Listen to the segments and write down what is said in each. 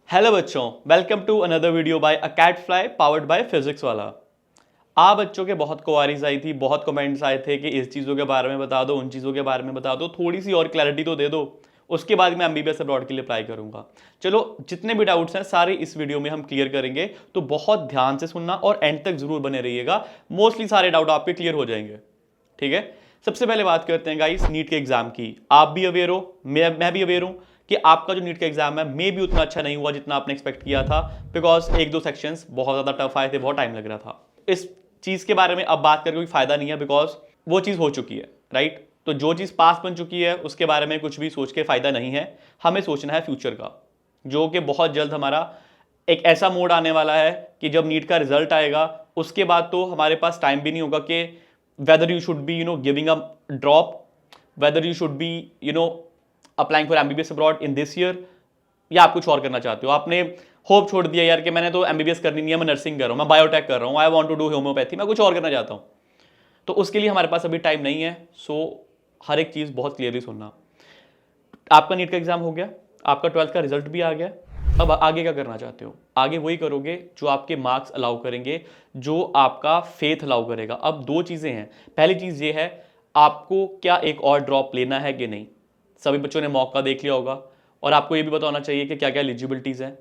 Hello बच्चों, welcome to another video by a cat fly powered by physics वाला। बच्चों के बहुत क्वारीज आई थी, बहुत कमेंट्स आए थे कि इस चीज़ों के बारे में बता दो, उन चीज़ों के बारे में बता दो, थोड़ी सी और क्लैरिटी तो दे दो। उसके बाद मैं एमबीबीएस अब्रॉड के लिए अप्लाई करूंगा। चलो, जितने भी डाउट्स हैं सारे इस वीडियो में हम क्लियर करेंगे, तो बहुत ध्यान से सुनना और एंड तक जरूर बने रहिएगा। मोस्टली सारे डाउट आपके क्लियर हो जाएंगे। ठीक है, सबसे पहले बात करते हैं गाइस नीट के एग्जाम की। आप भी अवेयर हो, मैं भी अवेयर हूं कि आपका जो नीट का एग्जाम है मे भी उतना अच्छा नहीं हुआ जितना आपने एक्सपेक्ट किया था, बिकॉज एक दो सेक्शंस बहुत ज्यादा टफ आए थे, बहुत टाइम लग रहा था। इस चीज के बारे में अब बात करके कोई फायदा नहीं है, बिकॉज वो चीज हो चुकी है, राइट। तो जो चीज पास बन चुकी है उसके बारे में कुछ भी सोच के फायदा नहीं है। हमें सोचना है फ्यूचर का, जो कि बहुत जल्द हमारा एक ऐसा मोड आने वाला है कि जब नीट का रिजल्ट आएगा उसके बाद तो हमारे पास टाइम भी नहीं होगा कि whether you should be giving a drop, whether you should be applying for MBBS abroad in this year, या आप कुछ और करना चाहते हो। आपने होप छोड़ दिया यार कि मैंने तो MBBS करनी नहीं है, मैं नर्सिंग कर रहा हूँ, मैं बायोटेक कर रहा हूँ, I want to do homeopathy, मैं कुछ और करना चाहता हूँ। तो उसके लिए हमारे पास अभी टाइम नहीं है। सो हर एक चीज़ बहुत क्लियरली सुनना। आपका नीट का एग्जाम हो गया, आपका 12th का रिजल्ट भी आ गया। अब आगे क्या करना चाहते हो? आगे वही करोगे जो आपके मार्क्स अलाउ करेंगे, जो आपका फेथ अलाउ करेगा। अब दो चीज़ें हैं। पहली चीज़ ये है, आपको क्या एक और ड्रॉप लेना है कि नहीं। सभी बच्चों ने मौका देख लिया होगा और आपको ये भी पता होना चाहिए कि क्या क्या एलिजिबिलिटीज़ हैं।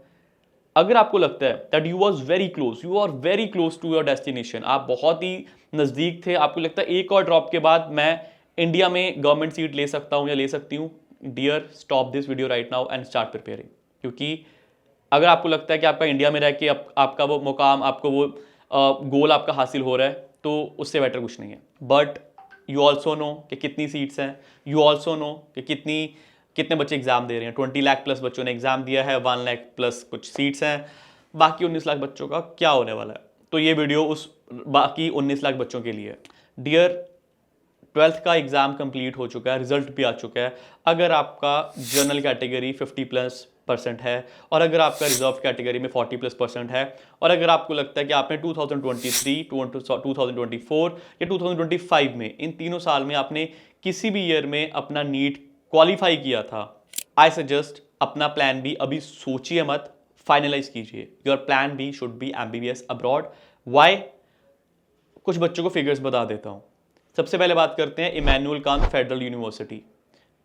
अगर आपको लगता है that you was very close, you are very close to your destination, आप बहुत ही नज़दीक थे, आपको लगता है एक और ड्रॉप के बाद मैं इंडिया में गवर्नमेंट सीट ले सकता हूँ या ले सकती हूँ, dear stop this video right now and start preparing. क्योंकि अगर आपको लगता है कि आपका इंडिया में रह के आपका वो मुकाम, आपको वो गोल आपका हासिल हो रहा है, तो उससे बेटर कुछ नहीं है। बट यू ऑल्सो नो कि कितनी सीट्स हैं, यू ऑल्सो नो कि कितने बच्चे एग्जाम दे रहे हैं। 20 लाख प्लस बच्चों ने एग्जाम दिया है, 1 लाख प्लस कुछ सीट्स हैं, बाकी 19 लाख बच्चों का क्या होने वाला है। तो ये वीडियो उस बाकी 19 लाख बच्चों के लिए। डियर, 12th का एग्जाम कंप्लीट हो चुका है, रिजल्ट भी आ चुका है। अगर आपका जनरल कैटेगरी 50+% है, और अगर आपका रिजर्व कैटेगरी में 40+% है, और अगर आपको लगता है कि आपने 2023, 2024 या 2025 में, इन तीनों साल में आपने किसी भी ईयर में अपना नीट क्वालिफाई किया था, आई सजेस्ट अपना प्लान बी अभी सोचिए मत, फाइनलाइज कीजिए। Your plan B should be MBBS abroad. Why? कुछ बच्चों को फिगर्स बता देता हूं। सबसे पहले बात करते हैं इमैनुअल कांत फेडरल यूनिवर्सिटी,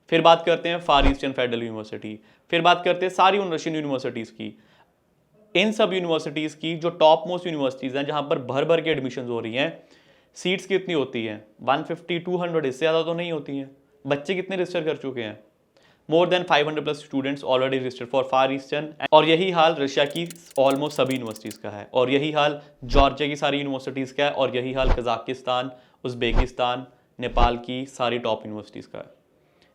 फिर बात करते हैं फार ईस्टर्न फेडरल यूनिवर्सिटी, फिर बात करते हैं सारी उन रशियन यूनिवर्सिटीज़ की। इन सब यूनिवर्सिटीज़ की जो टॉप मोस्ट यूनिवर्सिटीज़ हैं, जहां पर भर भर के एडमिशन हो रही हैं, सीट्स कितनी होती हैं? 150, 200, इससे ज़्यादा तो नहीं होती हैं। बच्चे कितने रजिस्टर कर चुके हैं? More than 500+ students already registered for far eastern. और यही हाल रशिया की ऑलमोस्ट सभी यूनिवर्सिटीज़ का है, और यही हाल जॉर्जिया की सारी यूनिवर्सिटीज़ का है, और यही हाल कजाकिस्तान, उज़्बेकिस्तान, नेपाल की सारी टॉप यूनिवर्सिटीज़ का है।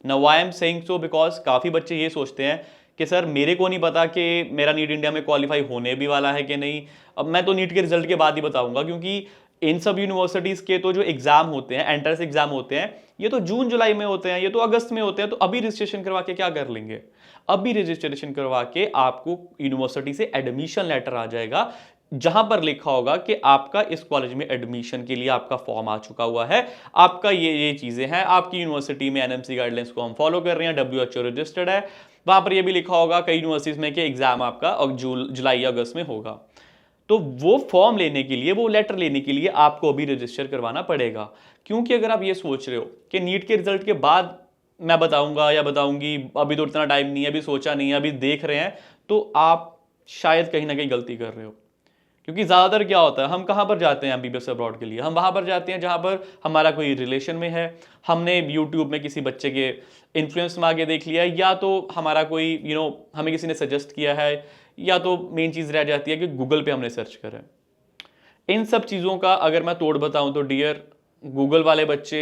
Now why I am saying so, because काफ़ी बच्चे ये सोचते हैं कि सर मेरे को नहीं पता कि मेरा नीट इंडिया में क्वालिफाई होने भी वाला है कि नहीं, अब मैं तो नीट के रिजल्ट के बाद ही बताऊंगा। क्योंकि इन सब यूनिवर्सिटीज़ के तो जो एग्ज़ाम होते हैं, एंट्रेंस एग्ज़ाम होते हैं, ये तो जून जुलाई में होते हैं, ये तो अगस्त में होते हैं। तो अभी रजिस्ट्रेशन करवा के क्या कर लेंगे? अभी रजिस्ट्रेशन करवा के आपको यूनिवर्सिटी से एडमिशन लेटर आ जाएगा, जहां पर लिखा होगा कि आपका इस कॉलेज में एडमिशन के लिए आपका फॉर्म आ चुका हुआ है, आपका ये चीज़ें हैं, आपकी यूनिवर्सिटी में एनएमसी गाइडलाइंस को हम फॉलो कर रहे हैं, WHO रजिस्टर्ड है। वहां पर ये भी लिखा होगा कई यूनिवर्सिटीज़ में कि एग्जाम आपका जुलाई या अगस्त में होगा। तो वो फॉर्म लेने के लिए, वो लेटर लेने के लिए आपको अभी रजिस्टर करवाना पड़ेगा। क्योंकि अगर आप ये सोच रहे हो कि नीट के रिजल्ट के बाद मैं बताऊंगा या बताऊंगी, अभी तो इतना टाइम नहीं है, अभी सोचा नहीं है, अभी देख रहे हैं, तो आप शायद कहीं ना कहीं गलती कर रहे हो। क्योंकि ज़्यादातर क्या होता है, हम कहाँ पर जाते हैं एमबीबीएस अब्रॉड के लिए? हम वहाँ पर जाते हैं जहाँ पर हमारा कोई रिलेशन में है, हमने यूट्यूब में किसी बच्चे के इन्फ्लुएंस में आगे देख लिया है, या तो हमारा कोई हमें किसी ने सजेस्ट किया है, या तो मेन चीज़ रह जाती है कि गूगल पे हमने सर्च करा है। इन सब चीज़ों का अगर मैं तोड़ बताऊँ तो डियर, गूगल वाले बच्चे,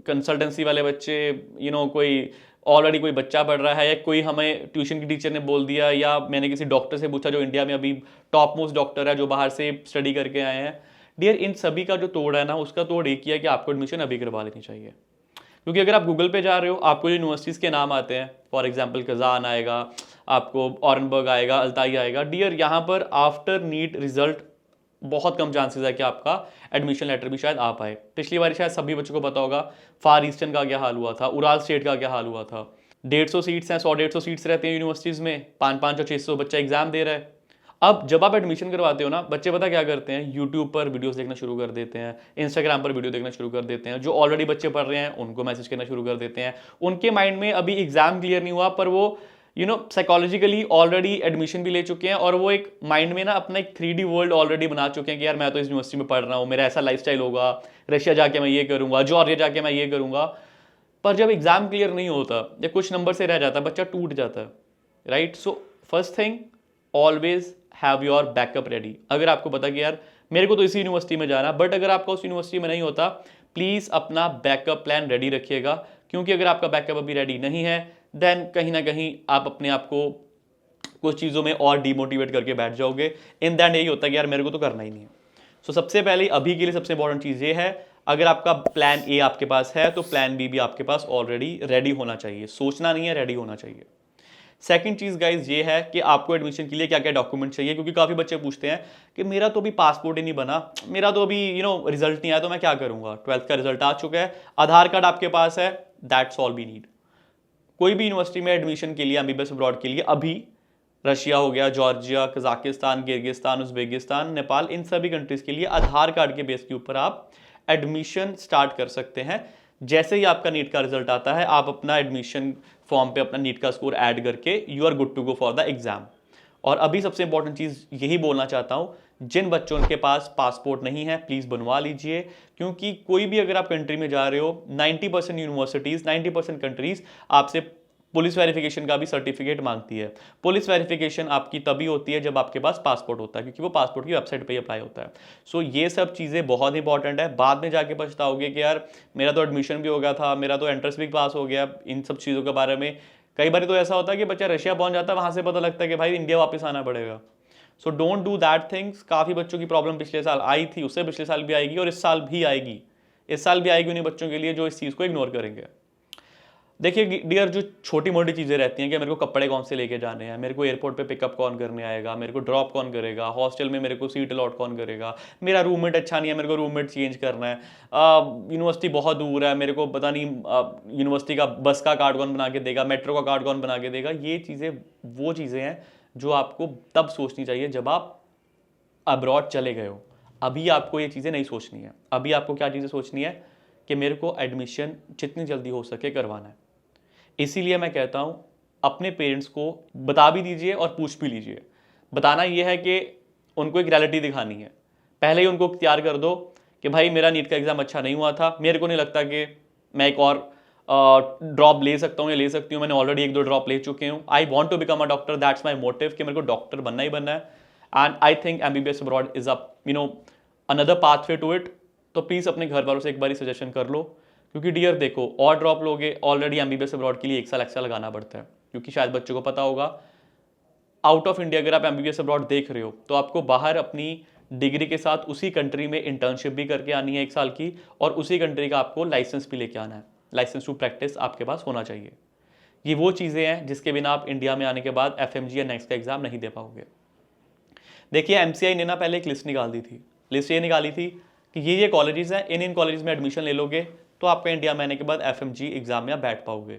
कंसल्टेंसी वाले बच्चे, कोई ऑलरेडी कोई बच्चा पढ़ रहा है, या कोई हमें ट्यूशन की टीचर ने बोल दिया, या मैंने किसी डॉक्टर से पूछा जो इंडिया में अभी टॉप मोस्ट डॉक्टर है, जो बाहर से स्टडी करके आए हैं। डियर, इन सभी का जो तोड़ है ना, उसका तोड़ एक ही है कि आपको एडमिशन अभी करवा लेनी चाहिए। क्योंकि अगर आप गूगल पे जा रहे हो, आपको यूनिवर्सिटीज़ के नाम आते हैं, फॉर एग्जाम्पल कजान आएगा, आपको ऑरेनबर्ग आएगा, अल्ताई आएगा। डियर, यहाँ पर आफ्टर नीट रिजल्ट बहुत कम चांसेस है कि आपका एडमिशन लेटर भी शायद आ पाए। पिछली बार शायद सभी बच्चों को पता होगा फार ईस्टर्न का क्या हाल हुआ था, उराल स्टेट का क्या हाल हुआ था। 150 सीट्स हैं, 100-150 सीट्स रहते हैं यूनिवर्सिटीज़ में, 500 और 600 बच्चा एग्जाम दे रहा है। अब जब आप एडमिशन करवाते हो ना, बच्चे पता क्या करते हैं, यूट्यूब पर वीडियोस देखना शुरू कर देते हैं, इंस्टाग्राम पर वीडियो देखना शुरू कर देते हैं, जो ऑलरेडी बच्चे पढ़ रहे हैं उनको मैसेज करना शुरू कर देते हैं। उनके माइंड में अभी एग्जाम क्लियर नहीं हुआ, पर वो साइकोलॉजिकली ऑलरेडी एडमिशन भी ले चुके हैं, और वो एक माइंड में ना अपना एक 3D वर्ल्ड ऑलरेडी बना चुके हैं कि यार मैं तो इस यूनिवर्सिटी में पढ़ रहा हूँ, मेरा ऐसा लाइफस्टाइल होगा, रशिया जाके मैं ये करूंगा, जॉर्जिया जाके मैं ये करूंगा। पर जब एग्जाम क्लियर नहीं होता या कुछ नंबर से रह जाता, बच्चा टूट जाता है, right. So first thing, always have your backup ready. अगर आपको पता कि यार मेरे को तो इसी यूनिवर्सिटी में जाना, बट अगर आपका उस यूनिवर्सिटी में नहीं होता, प्लीज अपना बैकअप प्लान रेडी रखिएगा, क्योंकि अगर आपका बैकअप अभी रेडी नहीं है, देन कहीं ना कहीं आप अपने आप को कुछ चीज़ों में और डिमोटिवेट करके बैठ जाओगे। इन दैट यही होता है कि यार मेरे को तो करना ही नहीं है। सो सबसे पहले अभी के लिए सबसे इंपॉर्टेंट चीज़ ये है, अगर आपका प्लान ए आपके पास है तो प्लान बी भी आपके पास ऑलरेडी रेडी होना चाहिए। सोचना नहीं है, रेडी होना चाहिए। सेकंड चीज़ गाइज ये है कि आपको एडमिशन के लिए क्या क्या डॉक्यूमेंट चाहिए, क्योंकि काफ़ी बच्चे पूछते हैं कि मेरा तो अभी पासपोर्ट ही नहीं बना, मेरा तो अभी रिजल्ट नहीं आया, तो मैं क्या करूंगा। 12th का रिजल्ट आ चुका है, आधार कार्ड आपके पास है, दैट्स ऑल वी नीड। कोई भी यूनिवर्सिटी में एडमिशन के लिए, एमबीबीएस अब्रॉड के लिए, अभी रशिया हो गया, Georgia, Kazakhstan, Kyrgyzstan, Uzbekistan, Nepal, इन सभी कंट्रीज के लिए आधार कार्ड के बेस के ऊपर आप एडमिशन स्टार्ट कर सकते हैं। जैसे ही आपका नीट का रिजल्ट आता है, आप अपना एडमिशन फॉर्म पे अपना नीट का स्कोर ऐड करके you are good to go for the exam. और अभी सबसे इंपॉर्टेंट चीज़ यही बोलना चाहता हूँ, जिन बच्चों के पास पासपोर्ट नहीं है प्लीज़ बनवा लीजिए, क्योंकि कोई भी अगर आप कंट्री में जा रहे हो, 90% यूनिवर्सिटीज़, 90% कंट्रीज़ आपसे पुलिस वेरिफिकेशन का भी सर्टिफिकेट मांगती है। पुलिस वेरिफिकेशन आपकी तभी होती है जब आपके पास पासपोर्ट होता है, क्योंकि वो पासपोर्ट की वेबसाइट पे ही अप्लाई होता है। सो ये सब चीज़ें बहुत इंपॉर्टेंट है। बाद में जाके पछताओगे कि यार मेरा तो एडमिशन भी हो गया था, मेरा तो एंट्रेंस भी पास हो गया। इन सब चीज़ों के बारे में कई बार तो ऐसा होता है कि बच्चा रशिया पहुंच जाता है, वहां से पता लगता है कि भाई इंडिया वापस आना पड़ेगा। So don't do that things. काफ़ी बच्चों की प्रॉब्लम पिछले साल आई थी, उससे पिछले साल भी आएगी और इस साल भी आएगी। इस साल भी आएगी उन्हीं बच्चों के लिए जो इस चीज़ को इग्नोर करेंगे। देखिए डियर, जो छोटी मोटी चीज़ें रहती हैं कि मेरे को कपड़े कौन से लेके जाने हैं, मेरे को एयरपोर्ट पे पिकअप कौन करने आएगा, मेरे को ड्रॉप कौन करेगा, हॉस्टल में मेरे को सीट अलॉट कौन करेगा, मेरा रूममेट अच्छा नहीं है, मेरे को रूममेट चेंज करना है, यूनिवर्सिटी बहुत दूर है, मेरे को पता नहीं यूनिवर्सिटी का बस का कार्ड कौन बना के देगा, मेट्रो का कार्ड कौन बना के देगा। ये चीज़ें वो चीज़ें हैं जो आपको तब सोचनी चाहिए जब आप अब्रॉड चले गए हो। अभी आपको ये चीज़ें नहीं सोचनी है। अभी आपको क्या चीज़ें सोचनी है कि मेरे को एडमिशन जितनी जल्दी हो सके करवाना है। इसीलिए मैं कहता हूं अपने पेरेंट्स को बता भी दीजिए और पूछ भी लीजिए। बताना यह है कि उनको एक रियलिटी दिखानी है। पहले ही उनको तैयार कर दो कि भाई मेरा नीट का एग्जाम अच्छा नहीं हुआ था, मेरे को नहीं लगता कि मैं एक और ड्रॉप ले सकता हूँ या ले सकती हूँ, मैंने ऑलरेडी 1-2 ड्रॉप ले चुके हूँ। I want to become a doctor, that's my motive कि मेरे को डॉक्टर बनना ही बनना है। And I think MBBS abroad is another pathway to it. तो प्लीज़ अपने घर वालों से एक बार सजेशन कर लो, क्योंकि डियर देखो, और ड्रॉप लोगे, ऑलरेडी एमबीबीएस अब्रॉड के लिए 1 साल एक्स्ट्रा लगाना पड़ता है। क्योंकि शायद बच्चों को पता होगा, आउट ऑफ इंडिया अगर आप एमबीबीएस अब्रॉड देख रहे हो तो आपको बाहर अपनी डिग्री के साथ उसी कंट्री में इंटर्नशिप भी करके आनी है 1 साल की, और उसी कंट्री का आपको लाइसेंस भी लेके आना है। लाइसेंस टू प्रैक्टिस आपके पास होना चाहिए। ये वो चीज़ें हैं जिसके बिना आप इंडिया में आने के बाद एफएमजी या नेक्स्ट का एग्जाम नहीं दे पाओगे। देखिए एमसीआई ने ना पहले एक लिस्ट निकाल दी थी। लिस्ट ये निकाली थी कि ये कॉलेजेस हैं, इन कॉलेज में एडमिशन ले लोगे तो आपका इंडिया में आने के बाद एफएमजी एग्जाम में आप बैठ पाओगे।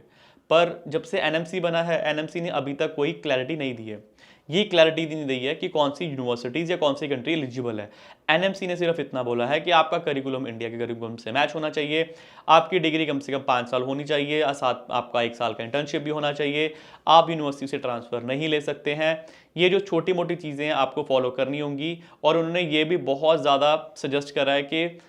पर जब से एनएमसी बना है, एनएमसी ने अभी तक कोई क्लैरिटी नहीं दी है। ये क्लैरिटी नहीं दी है कि कौन सी यूनिवर्सिटीज़ या कौन सी कंट्री एलिजिबल है। एनएमसी ने सिर्फ इतना बोला है कि आपका करिकुलम इंडिया के करिकुलम से मैच होना चाहिए, आपकी डिग्री कम से कम 5 साल होनी चाहिए, और साथ आपका 1 साल का इंटर्नशिप भी होना चाहिए, आप यूनिवर्सिटी से ट्रांसफ़र नहीं ले सकते हैं। ये जो छोटी मोटी चीज़ें हैं आपको फॉलो करनी होंगी। और उन्होंने ये भी बहुत ज़्यादा सजेस्ट करा है कि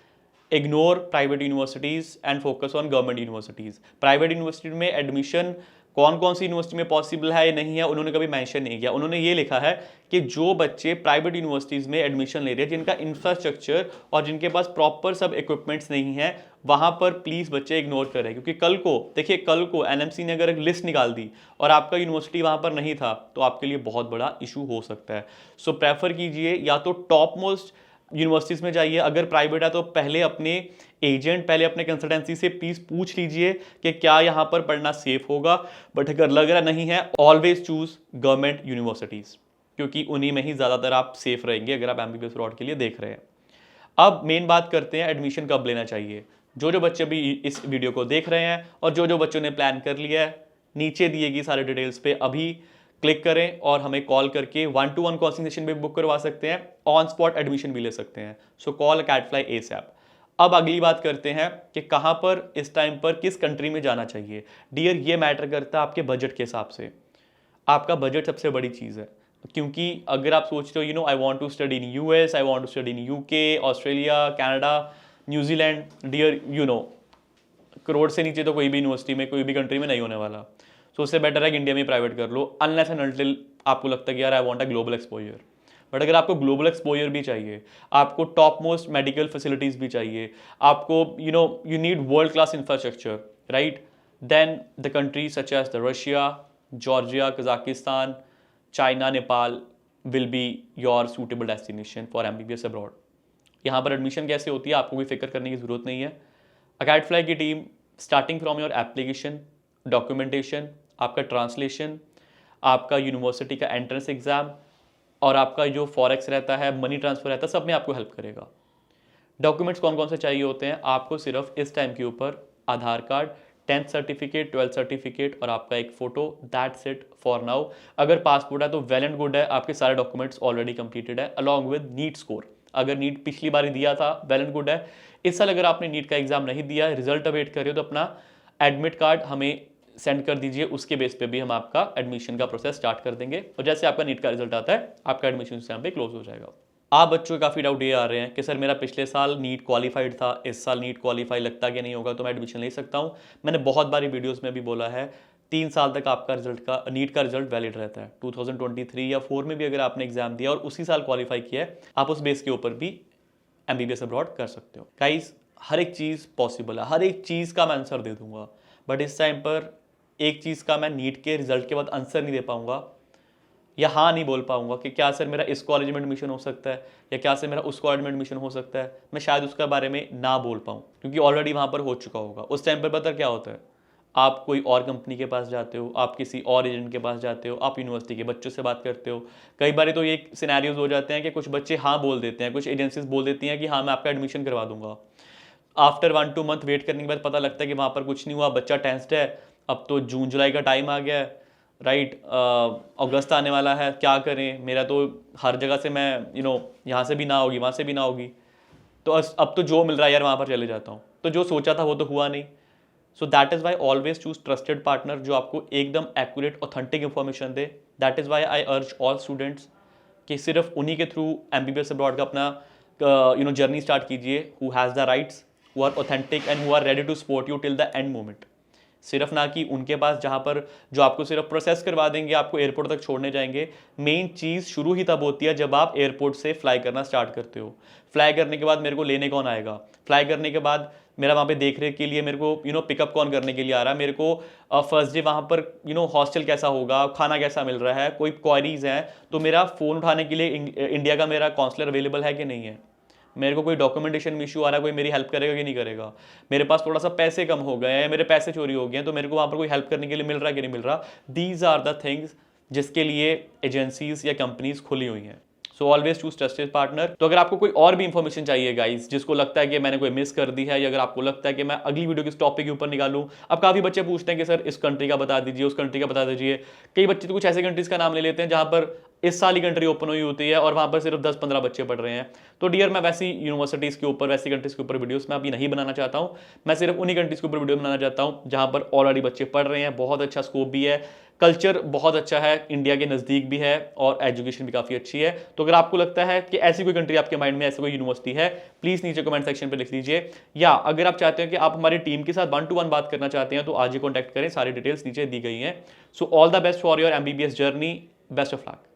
ignore private universities and focus on government universities. Private university में एडमिशन कौन कौन सी यूनिवर्सिटी में पॉसिबल है या नहीं है उन्होंने कभी मेंशन नहीं किया। उन्होंने ये लिखा है कि जो बच्चे प्राइवेट यूनिवर्सिटीज़ में एडमिशन ले रहे हैं, जिनका इंफ्रास्ट्रक्चर और जिनके पास प्रॉपर सब इक्विपमेंट्स नहीं है, वहाँ पर प्लीज़ बच्चे इग्नोर करें। क्योंकि कल को देखिए, कल को एनएमसी ने अगर एक लिस्ट निकाल दी और आपका यूनिवर्सिटी वहाँ पर नहीं था तो आपके लिए बहुत बड़ा इशू हो सकता है। सो प्रेफर कीजिए या तो टॉप मोस्ट यूनिवर्सिटीज़ में जाइए, अगर प्राइवेट है तो पहले अपने एजेंट, पहले अपने कंसल्टेंसी से प्लीज़ पूछ लीजिए कि क्या यहाँ पर पढ़ना सेफ होगा। बट अगर लग रहा नहीं है, ऑलवेज चूज गवर्नमेंट यूनिवर्सिटीज़, क्योंकि उन्हीं में ही ज़्यादातर आप सेफ रहेंगे अगर आप एमबीबीएस रॉड के लिए देख रहे हैं। अब मेन बात करते हैं एडमिशन कब लेना चाहिए। जो बच्चे भी इस वीडियो को देख रहे हैं और जो बच्चों ने प्लान कर लिया है, नीचे दिए गई सारी डिटेल्स पे अभी क्लिक करें और हमें कॉल करके 1-to-1 कंसल्टेशन भी बुक करवा सकते हैं, ऑन स्पॉट एडमिशन भी ले सकते हैं। सो कॉल कैटफ्लाई एसएप। अब अगली बात करते हैं कि कहाँ पर इस टाइम पर किस कंट्री में जाना चाहिए। डियर, ये मैटर करता है आपके बजट के हिसाब से। आपका बजट सबसे बड़ी चीज़ है, क्योंकि अगर आप सोचते हो I want to study in US, I want to study in UK, Australia, Canada, New Zealand, डियर करोड़ से नीचे तो कोई भी यूनिवर्सिटी में, कोई भी कंट्री में नहीं होने वाला। सो उससे बेटर है कि इंडिया में प्राइवेट कर लो, अनलेस एंड अनटिल आपको लगता है कि यार I want a global exposure. But अगर आपको ग्लोबल एक्सपोजर भी चाहिए, आपको टॉप मोस्ट मेडिकल फैसिलिटीज भी चाहिए, आपको you need world class infrastructure, right, then the country such as the Russia, Georgia, Kazakhstan, China, Nepal will be your suitable destination for MBBS abroad. यहाँ पर एडमिशन कैसे होती है आपको कोई फिक्र करने की जरूरत नहीं है। अकैडफ्लाई की team starting from your application, documentation, आपका ट्रांसलेशन, आपका यूनिवर्सिटी का एंट्रेंस एग्जाम और आपका जो फॉरेक्स रहता है, मनी ट्रांसफर रहता है, सब में आपको हेल्प करेगा। डॉक्यूमेंट्स कौन कौन से चाहिए होते हैं आपको? सिर्फ इस टाइम के ऊपर आधार card, 10th certificate, 12th certificate और आपका एक photo, that's it for now. अगर पासपोर्ट है तो वेल एंड गुड है, आपके सारे डॉक्यूमेंट्स ऑलरेडी कंप्लीटेड है अलॉन्ग विद नीट स्कोर। अगर नीट पिछली बार दिया था, वेल एंड गुड है। इस साल अगर आपने नीट का एग्जाम नहीं दिया, रिजल्ट अवेट कर रहे हो, तो अपना एडमिट कार्ड हमें सेंड कर दीजिए, उसके बेस पे भी हम आपका एडमिशन का प्रोसेस स्टार्ट कर देंगे। और जैसे आपका नीट का रिजल्ट आता है, आपका एडमिशन उस टाइम पे क्लोज हो जाएगा। आप बच्चों के काफ़ी डाउट ये आ रहे हैं कि सर मेरा पिछले साल नीट क्वालिफाइड था, इस साल नीट क्वालिफाई लगता कि नहीं होगा, तो मैं एडमिशन ले सकता हूँ? मैंने बहुत बारी वीडियोस में भी बोला है, 3 साल तक आपका रिजल्ट का नीट का रिजल्ट वैलिड रहता है। 2023 या 4 में भी अगर आपने एग्जाम दिया और उसी साल क्वालिफाई किया है, आप उस बेस के ऊपर भी एमबीबीएस अब्रॉड कर सकते हो। गाइस, हर एक चीज़ पॉसिबल है, हर एक चीज़ का मैं आंसर दे दूंगा, बट इस टाइम पर एक चीज़ का मैं नीट के रिजल्ट के बाद आंसर नहीं दे पाऊंगा या हाँ नहीं बोल पाऊंगा कि क्या सर मेरा इस कॉलेज में एडमिशन हो सकता है या क्या सर मेरा उस कॉलेज में एडमिशन हो सकता है। मैं शायद उसके बारे में ना बोल पाऊँ क्योंकि ऑलरेडी वहाँ पर हो चुका होगा। उस टाइम पर पता क्या होता है, आप कोई और कंपनी के पास जाते हो, आप किसी और एजेंट के पास जाते हो, आप यूनिवर्सिटी के बच्चों से बात करते हो। कई बार तो ये सिनेरियोज हो जाते हैं कि कुछ बच्चे हाँ बोल देते हैं, कुछ एजेंसीज बोल देती हैं कि हाँ मैं आपका एडमिशन करवा दूंगा। आफ्टर 1-2 मंथ वेट करने के बाद पता लगता है कि वहाँ पर कुछ नहीं हुआ, बच्चा टेंस्ड है, अब तो जून जुलाई का टाइम आ गया है, राइट, अगस्त आने वाला है, क्या करें, मेरा तो हर जगह से मैं यहाँ से भी ना होगी, वहाँ से भी ना होगी, तो अब तो जो मिल रहा है यार वहाँ पर चले जाता हूँ। तो जो सोचा था वो तो हुआ नहीं। So that is why always choose trusted partner जो आपको एकदम accurate authentic information they. That is why आई अर्ज ऑल स्टूडेंट्स कि सिर्फ उन्हीं के थ्रू एमबीबीएस अब्रॉड का अपना जर्नी स्टार्ट कीजिए, who has the rights, who are authentic and who are ready to support you till the end moment. सिर्फ ना कि उनके पास जहाँ पर जो आपको सिर्फ प्रोसेस करवा देंगे, आपको एयरपोर्ट तक छोड़ने जाएंगे। मेन चीज़ शुरू ही तब होती है जब आप एयरपोर्ट से फ्लाई करना स्टार्ट करते हो। फ्लाई करने के बाद मेरे को लेने कौन आएगा, फ्लाई करने के बाद मेरा वहाँ पे देख रेख के लिए मेरे को पिकअप कौन करने के लिए आ रहा है, मेरे को फर्स्ट डे वहाँ पर हॉस्टल कैसा होगा, खाना कैसा मिल रहा है, कोई क्वारीज हैं तो मेरा फ़ोन उठाने के लिए इंडिया का मेरा काउंसलर अवेलेबल है कि नहीं है, मेरे को कोई डॉक्यूमेंटेशन में इशू आ रहा है, कोई मेरी हेल्प करेगा कि नहीं करेगा, मेरे पास थोड़ा सा पैसे कम हो गए हैं, मेरे पैसे चोरी हो गए हैं, तो मेरे को वहाँ पर कोई हेल्प करने के लिए मिल रहा है कि नहीं मिल रहा। दीज आर द थिंग्स जिसके लिए एजेंसीज या कंपनीज खुली हुई हैं। So always choose trusted partner. तो अगर आपको कोई और भी इंफॉर्मेशन चाहिए गाइस, जिसको लगता है कि मैंने कोई मिस कर दी है, या अगर आपको लगता है कि मैं अगली वीडियो किस टॉपिक के ऊपर निकालूं। अब काफ़ी बच्चे पूछते हैं कि सर इस कंट्री का बता दीजिए, उस कंट्री का बता दीजिए। कई बच्चे तो कुछ ऐसे कंट्रीज का नाम ले लेते हैं जहां पर इस साल ही कंट्री ओपन हुई होती है और वहां पर सिर्फ 10-15 बच्चे पढ़ रहे हैं। तो डियर, मैं वैसी यूनिवर्सिटीज़ के ऊपर, वैसी कंट्रीज़ के ऊपर वीडियोस मैं अभी नहीं बनाना चाहता हूँ। मैं सिर्फ उन्हीं कंट्रीज़ के ऊपर वीडियो बनाना चाहता हूँ जहाँ पर ऑलरेडी बच्चे पढ़ रहे हैं, बहुत अच्छा स्कोप भी है, कल्चर बहुत अच्छा है, इंडिया के नज़दीक भी है और एजुकेशन भी काफ़ी अच्छी है। तो अगर आपको लगता है कि ऐसी कोई कंट्री आपके माइंड में, ऐसी कोई यूनिवर्सिटी है, प्लीज़ नीचे कमेंट सेक्शन पर लिख दीजिए। या अगर आप चाहते हैं कि आप हमारी टीम के साथ 1-to-1 बात करना चाहते हैं तो आज ही कॉन्टैक्ट करें, सारी डिटेल्स नीचे दी गई हैं। So all the best for your MBBS journey, best of luck.